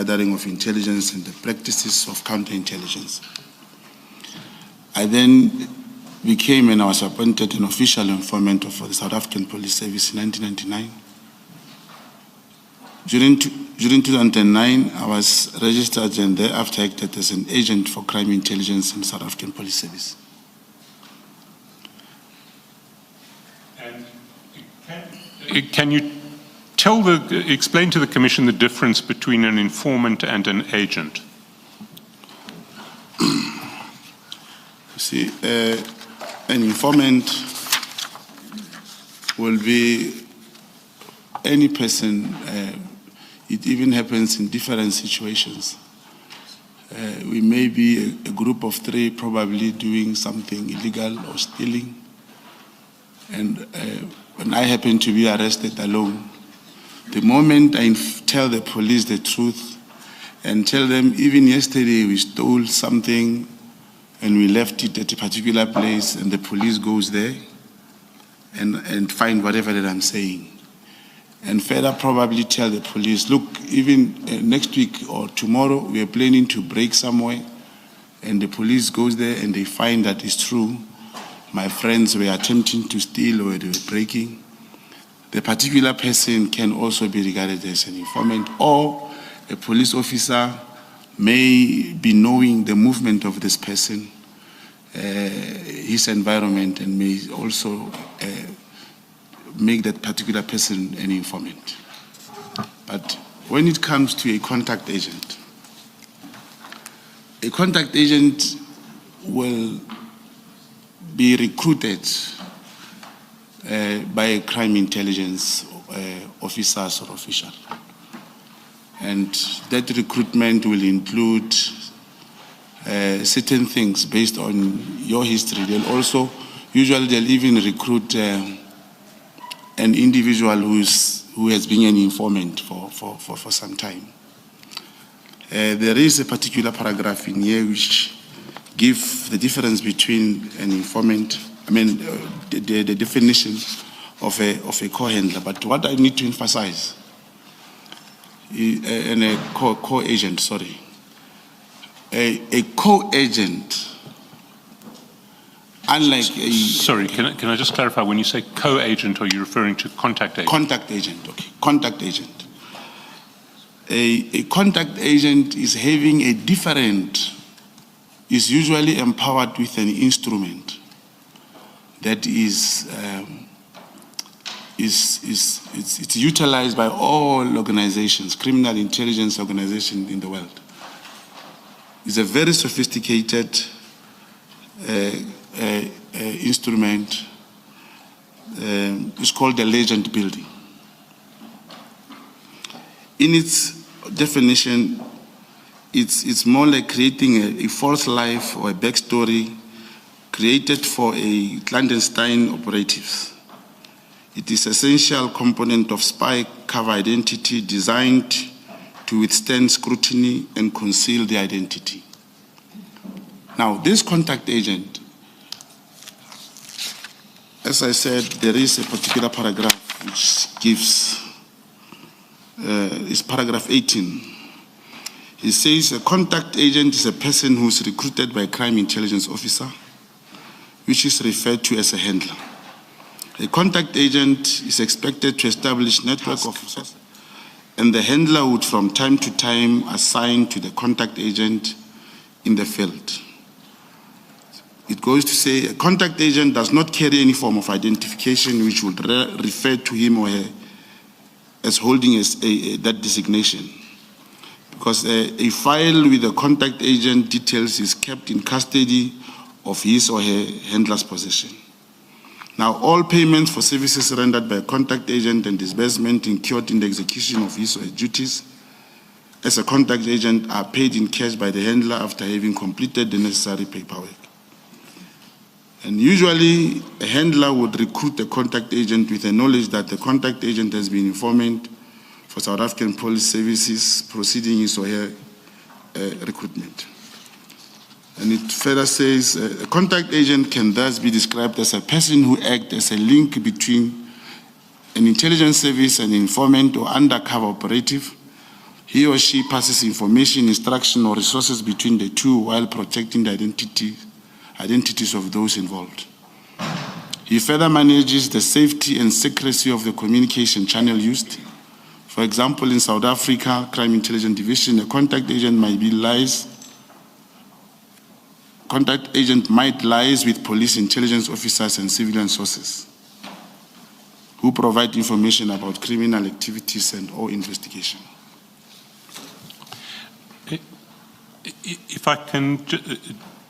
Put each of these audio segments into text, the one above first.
gathering of intelligence and the practices of counterintelligence. I then became and I was appointed an official informant for the South African Police Service in 1999. During 2009, I was registered and thereafter acted as an agent for crime intelligence in the South African Police Service. And can you explain to the Commission the difference between an informant and an agent? See, an informant will be any person. It even happens in different situations. We may be a group of three probably doing something illegal or stealing. And when I happen to be arrested alone, the moment I tell the police the truth and tell them, even yesterday we stole something and we left it at a particular place, and the police goes there and find whatever that I'm saying. And further probably tell the police, look, even next week or tomorrow we are planning to break somewhere, and the police goes there and they find that it's true. My friends were attempting to steal or they were breaking. The particular person can also be regarded as an informant, or a police officer may be knowing the movement of this person, his environment, and may also make that particular person an informant. But when it comes to a contact agent will be recruited by a crime intelligence officers or official. And that recruitment will include certain things based on your history. Usually they'll even recruit an individual who has been an informant for some time. There is a particular paragraph in here which gives the difference between an informant, the definition of a co-handler. But what I need to emphasize, and a co-agent, sorry. A co-agent, unlike a... Sorry, can I just clarify, when you say co-agent, are you referring to contact agent? Contact agent, okay. Contact agent. A contact agent is having a different, is usually empowered with an instrument that is it's utilized by all organizations, criminal intelligence organizations in the world. It's a very sophisticated instrument. It's called the legend building. In its definition, it's more like creating a false life or a backstory created for a clandestine operatives. It is an essential component of spy cover identity designed to withstand scrutiny and conceal the identity. Now, this contact agent, as I said, there is a particular paragraph which gives, is paragraph 18. It says a contact agent is a person who is recruited by a crime intelligence officer, which is referred to as a handler. A contact agent is expected to establish network of, and the handler would from time to time assign to the contact agent in the field. It goes to say a contact agent does not carry any form of identification which would refer to him or her as holding that designation. Because a file with the contact agent details is kept in custody of his or her handler's possession. Now, all payments for services rendered by a contact agent and disbursement incurred in the execution of his or her duties as a contact agent are paid in cash by the handler after having completed the necessary paperwork. And usually, a handler would recruit a contact agent with the knowledge that the contact agent has been informant for South African Police Services proceeding his or her recruitment. And it further says, a contact agent can thus be described as a person who acts as a link between an intelligence service, an informant, or undercover operative. he or she passes information, instruction, or resources between the two while protecting the identities of those involved. He further manages the safety and secrecy of the communication channel used. For example, in South Africa, Crime Intelligence Division, a contact agent might liaise with police intelligence officers and civilian sources who provide information about criminal activities or investigation. If I can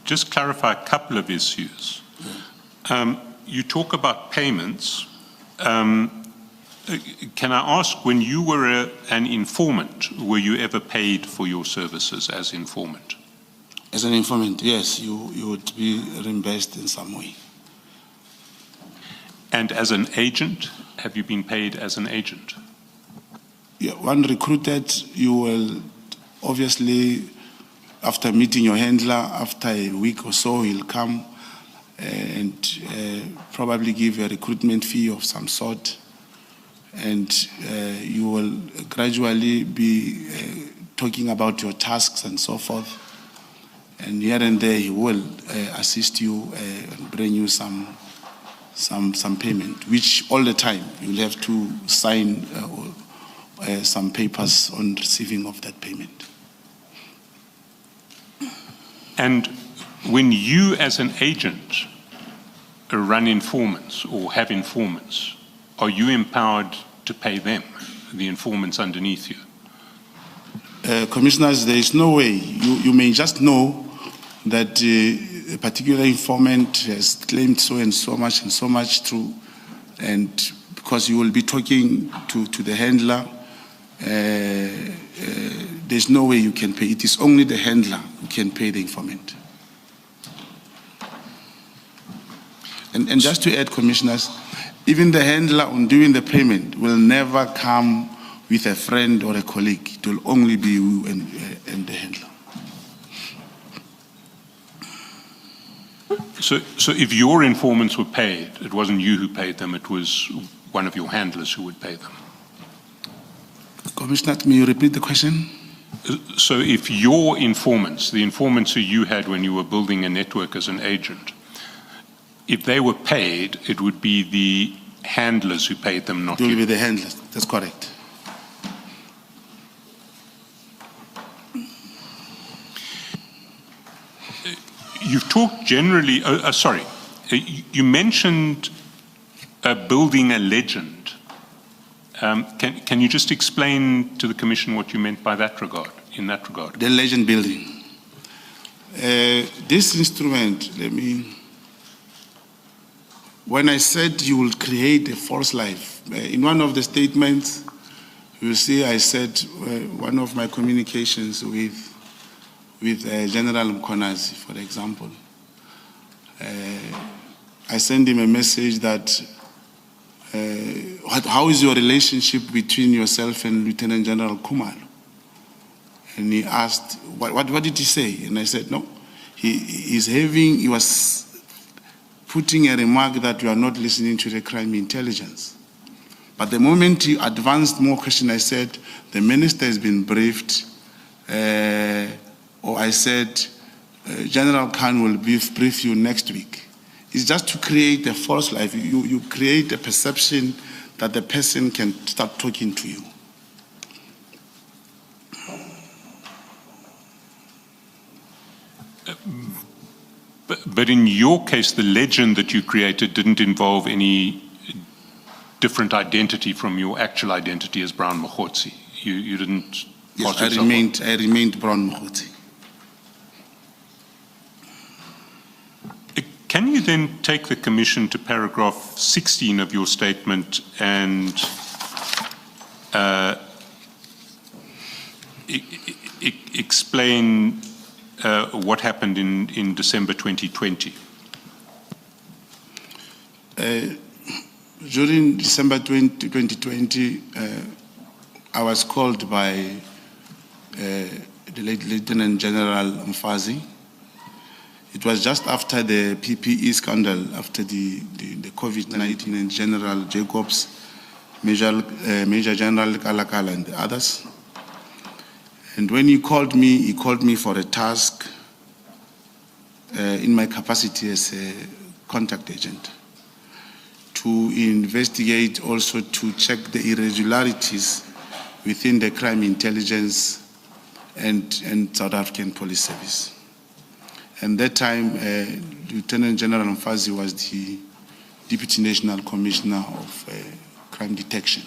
just clarify a couple of issues. You talk about payments. Can I ask, when you were an informant, were you ever paid for your services as informant? As an informant, yes, you would be reimbursed in some way. And as an agent, have you been paid as an agent? Yeah, when recruited, you will obviously, after meeting your handler, after a week or so, he'll come and probably give a recruitment fee of some sort. And you will gradually be talking about your tasks and so forth. And here and there, he will assist you and bring you some payment, which all the time you'll have to sign some papers on receiving of that payment. And when you, as an agent, run informants or have informants, are you empowered to pay them, the informants underneath you? Commissioners, there is no way. You may just know that a particular informant has claimed so and so much true, and because you will be talking to the handler, there's no way you can pay. It is only the handler who can pay the informant. And just to add, Commissioners, even the handler on doing the payment will never come with a friend or a colleague. It will only be you and the handler. So if your informants were paid, it wasn't you who paid them, it was one of your handlers who would pay them? Commissioner, may you repeat the question? So if your informants, the informants who you had when you were building a network as an agent, if they were paid, it would be the handlers who paid them, not you? It will be the handlers, that's correct. You've talked generally, you mentioned building a legend. Can you just explain to the Commission what you meant by that regard, in that regard? The legend building. This instrument, when I said you will create a false life, in one of the statements, you see I said one of my communications with General Mkonazi, for example. I sent him a message that, how is your relationship between yourself and Lieutenant General Khumalo? And he asked, what did he say? And I said, no, he was putting a remark that you are not listening to the crime intelligence. But the moment he advanced more question, I said, the minister has been briefed, or I said, General Khan will brief you next week. It's just to create a false life. You create a perception that the person can start talking to you. But in your case, the legend that you created didn't involve any different identity from your actual identity as Brown Mokhotsi. You didn't... Yes, I remained Brown Mokhotsi. Can you then take the Commission to paragraph 16 of your statement and explain what happened in December 2020? During December 2020, I was called by the late Lieutenant General Mfazi. It was just after the PPE scandal, after the COVID-19, and General Jacobs, Major General Kalakala, and the others. And when he called me for a task in my capacity as a contact agent to investigate, also to check the irregularities within the crime intelligence and South African Police Service. And that time, Lieutenant General Mfazi was the Deputy National Commissioner of Crime Detection.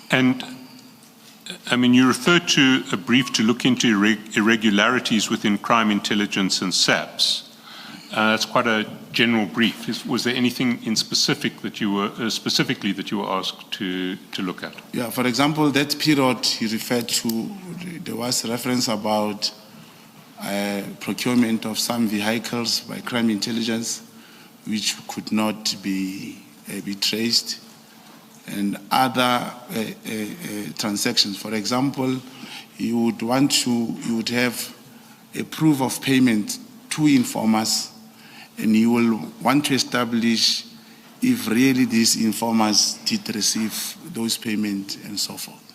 And, I mean, you referred to a brief to look into irregularities within crime intelligence and SAPS. That's quite a general brief. Was there anything in specific that you were specifically that you were asked to look at? Yeah, for example, that period he referred to, there was reference about procurement of some vehicles by crime intelligence, which could not be traced, and other transactions. For example, you would have a proof of payment to informers, and you will want to establish if really these informers did receive those payments and so forth.